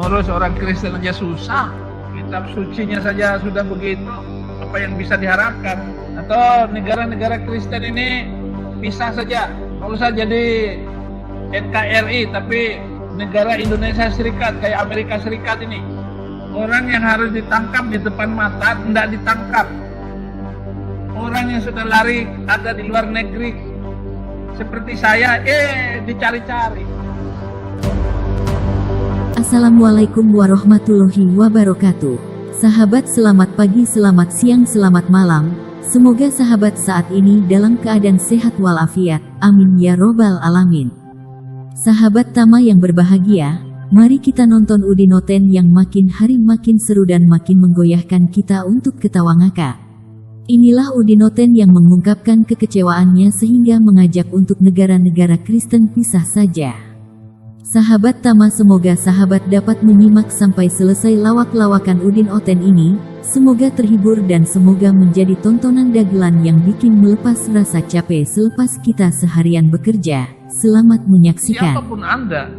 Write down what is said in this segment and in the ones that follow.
Ngurus orang Kristen aja susah. Kitab sucinya saja sudah begitu. Apa yang bisa diharapkan? Atau negara-negara Kristen ini pisah saja. Nggak usah jadi NKRI, tapi negara Indonesia Serikat kayak Amerika Serikat ini. Orang yang harus ditangkap di depan mata tidak ditangkap. Orang yang sudah lari ada di luar negeri seperti saya dicari-cari. Assalamualaikum warahmatullahi wabarakatuh. Sahabat, selamat pagi, selamat siang, selamat malam. Semoga sahabat saat ini dalam keadaan sehat walafiat. Amin ya robbal alamin. Sahabat Tama yang berbahagia, mari kita nonton Udinoten yang makin hari makin seru dan makin menggoyahkan kita untuk ketawa ngakak. Inilah Udinoten yang mengungkapkan kekecewaannya sehingga mengajak untuk negara-negara Kristen pisah saja. Sahabat Tama, semoga sahabat dapat menyimak sampai selesai lawak-lawakan Udinoten ini. Semoga terhibur dan semoga menjadi tontonan dagelan yang bikin melepas rasa capek selepas kita seharian bekerja. Selamat menyaksikan. Siapapun Anda,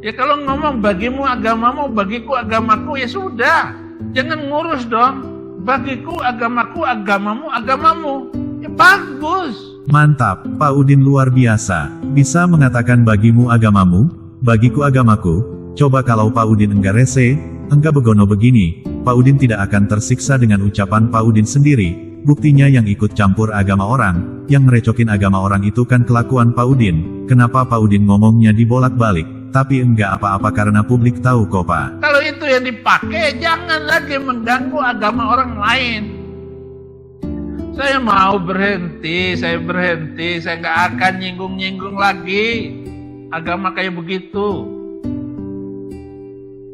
ya kalau ngomong bagimu agamamu, bagiku agamaku, ya sudah. Jangan ngurus dong. Bagiku agamaku, agamamu, agamamu. Ya bagus. Mantap, Pak Udin luar biasa. Bisa mengatakan bagimu agamamu, bagiku agamaku. Coba kalau Pak Udin enggak rese, enggak begono begini, Pak Udin tidak akan tersiksa dengan ucapan Pak Udin sendiri. Buktinya yang ikut campur agama orang, yang merecokin agama orang itu kan kelakuan Pak Udin. Kenapa Pak Udin ngomongnya dibolak-balik? Tapi enggak apa-apa karena publik tahu kok Pak. Kalau itu yang dipakai, jangan lagi mengganggu agama orang lain. Saya mau berhenti, saya nggak akan nyinggung-nyinggung lagi agama kayak begitu.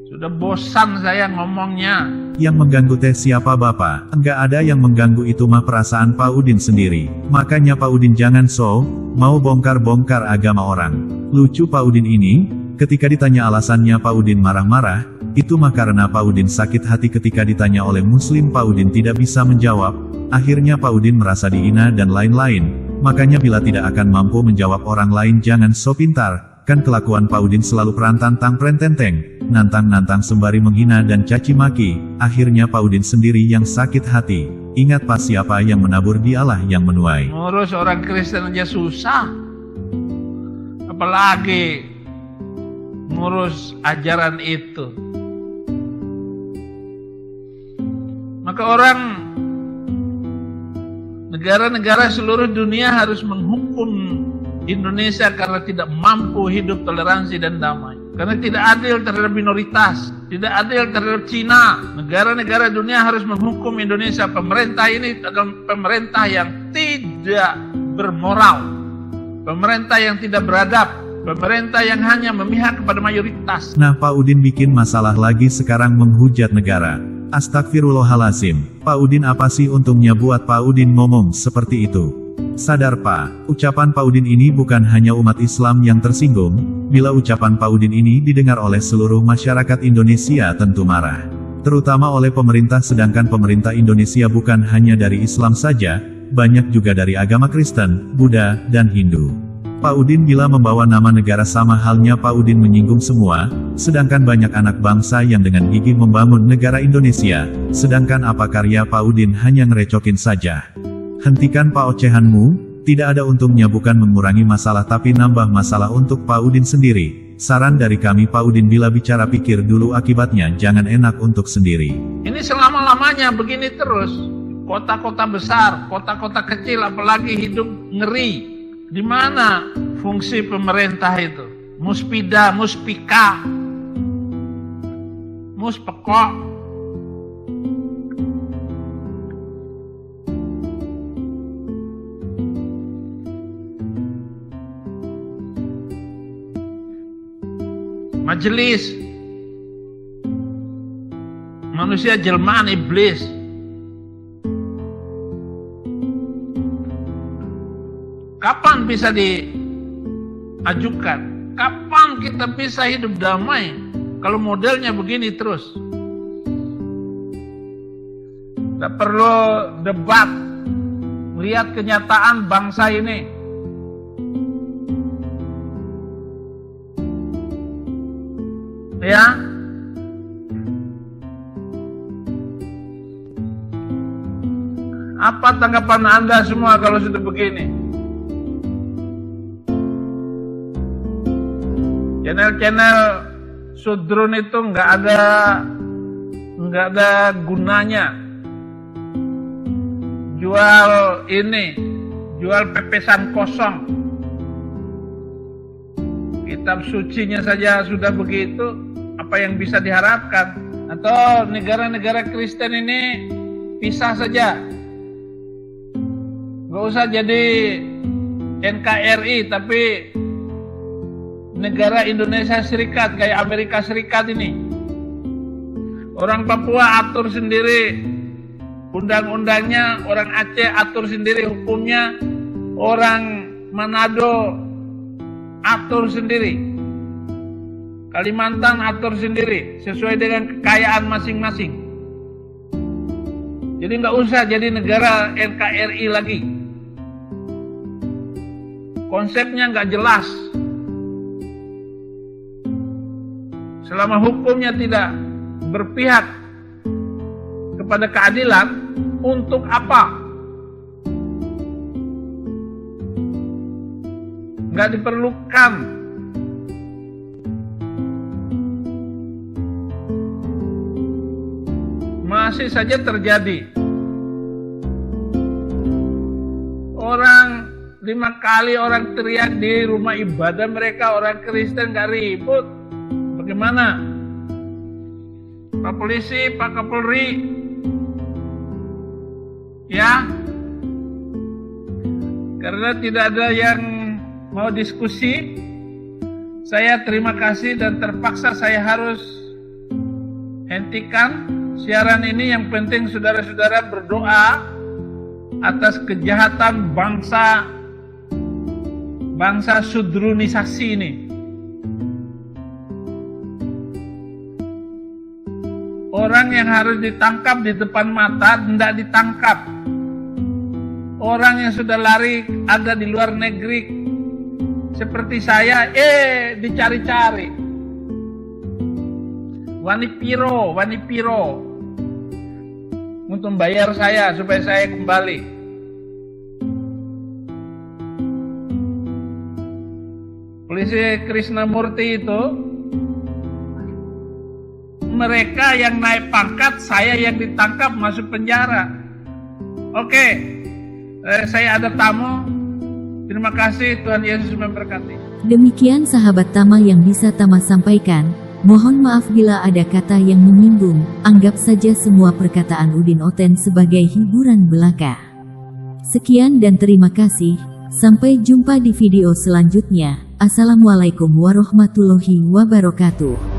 Sudah bosan saya ngomongnya. Yang mengganggu teh siapa Bapak? Enggak ada yang mengganggu, itu mah perasaan Pak Udin sendiri. Makanya Pak Udin jangan mau bongkar-bongkar agama orang. Lucu Pak Udin ini, ketika ditanya alasannya Pak Udin marah-marah, itu mah karena Pak Udin sakit hati ketika ditanya oleh Muslim. Pak Udin tidak bisa menjawab. Akhirnya Pak Udin merasa dihina dan lain-lain. Makanya bila tidak akan mampu menjawab orang lain jangan so pintar. Kan kelakuan Pak Udin selalu perantantang prententeng, nantang-nantang sembari menghina dan caci maki. Akhirnya Pak Udin sendiri yang sakit hati. Ingat Pak, siapa yang menabur dialah yang menuai. Ngurus orang Kristen aja susah, apalagi ngurus ajaran itu. Maka orang negara-negara seluruh dunia harus menghukum Indonesia karena tidak mampu hidup toleransi dan damai. Karena tidak adil terhadap minoritas, tidak adil terhadap Cina. Negara-negara dunia harus menghukum Indonesia. Pemerintah ini adalah pemerintah yang tidak bermoral, pemerintah yang tidak beradab, pemerintah yang hanya memihak kepada mayoritas. Nah, Pak Udin bikin masalah lagi sekarang menghujat negara. Astagfirullahalazim. Pak Udin apa sih untungnya buat Pak Udin ngomong seperti itu? Sadar Pak, ucapan Pak Udin ini bukan hanya umat Islam yang tersinggung. Bila ucapan Pak Udin ini didengar oleh seluruh masyarakat Indonesia tentu marah. Terutama oleh pemerintah, sedangkan pemerintah Indonesia bukan hanya dari Islam saja, banyak juga dari agama Kristen, Buddha, dan Hindu. Pak Udin bila membawa nama negara sama halnya Pak Udin menyinggung semua, sedangkan banyak anak bangsa yang dengan gigih membangun negara Indonesia, sedangkan apa karya Pak Udin hanya ngerecokin saja. Hentikan Pak ocehanmu, tidak ada untungnya, bukan mengurangi masalah tapi nambah masalah untuk Pak Udin sendiri. Saran dari kami Pak Udin, bila bicara pikir dulu akibatnya, jangan enak untuk sendiri. Ini selama-lamanya begini terus. Kota-kota besar, kota-kota kecil apalagi hidup ngeri. Di mana fungsi pemerintah itu? Muspida, muspika, muspekok. Majelis manusia jelmaan iblis. Kapan bisa diajukan? Kapan kita bisa hidup damai kalau modelnya begini terus? Tidak perlu debat, lihat kenyataan bangsa ini. Ya, Apa tanggapan Anda semua kalau sudah begini? Channel-channel Sudrun itu nggak ada gunanya. Jual pepesan kosong. Kitab sucinya saja sudah begitu, apa yang bisa diharapkan? Atau negara-negara Kristen ini pisah saja, nggak usah jadi NKRI, tapi negara Indonesia Serikat kayak Amerika Serikat ini. Orang Papua atur sendiri undang-undangnya, orang Aceh atur sendiri hukumnya, orang Manado atur sendiri, Kalimantan atur sendiri sesuai dengan kekayaan masing-masing. Jadi nggak usah jadi negara NKRI lagi. Konsepnya nggak jelas. Selama hukumnya tidak berpihak kepada keadilan, untuk apa? Nggak diperlukan. Masih saja terjadi. Orang 5 kali orang teriak di rumah ibadah mereka, orang Kristen nggak ribut. Bagaimana? Pak Polisi, Pak Kapolri, ya, karena tidak ada yang mau diskusi, saya terima kasih dan terpaksa saya harus hentikan siaran ini. Yang penting saudara-saudara berdoa atas kejahatan bangsa sudrunisasi ini. Orang yang harus ditangkap di depan mata tidak ditangkap. Orang yang sudah lari ada di luar negeri seperti saya, dicari-cari. Wani piro untuk bayar saya supaya saya kembali. Polisi Krisnamurti itu, mereka yang naik pangkat, saya yang ditangkap masuk penjara. Oke, saya ada tamu. Terima kasih, Tuhan Yesus memberkati. Demikian sahabat Tama yang bisa Tama sampaikan. Mohon maaf bila ada kata yang menyinggung. Anggap saja semua perkataan Udin Oten sebagai hiburan belaka. Sekian dan terima kasih. Sampai jumpa di video selanjutnya. Assalamualaikum warahmatullahi wabarakatuh.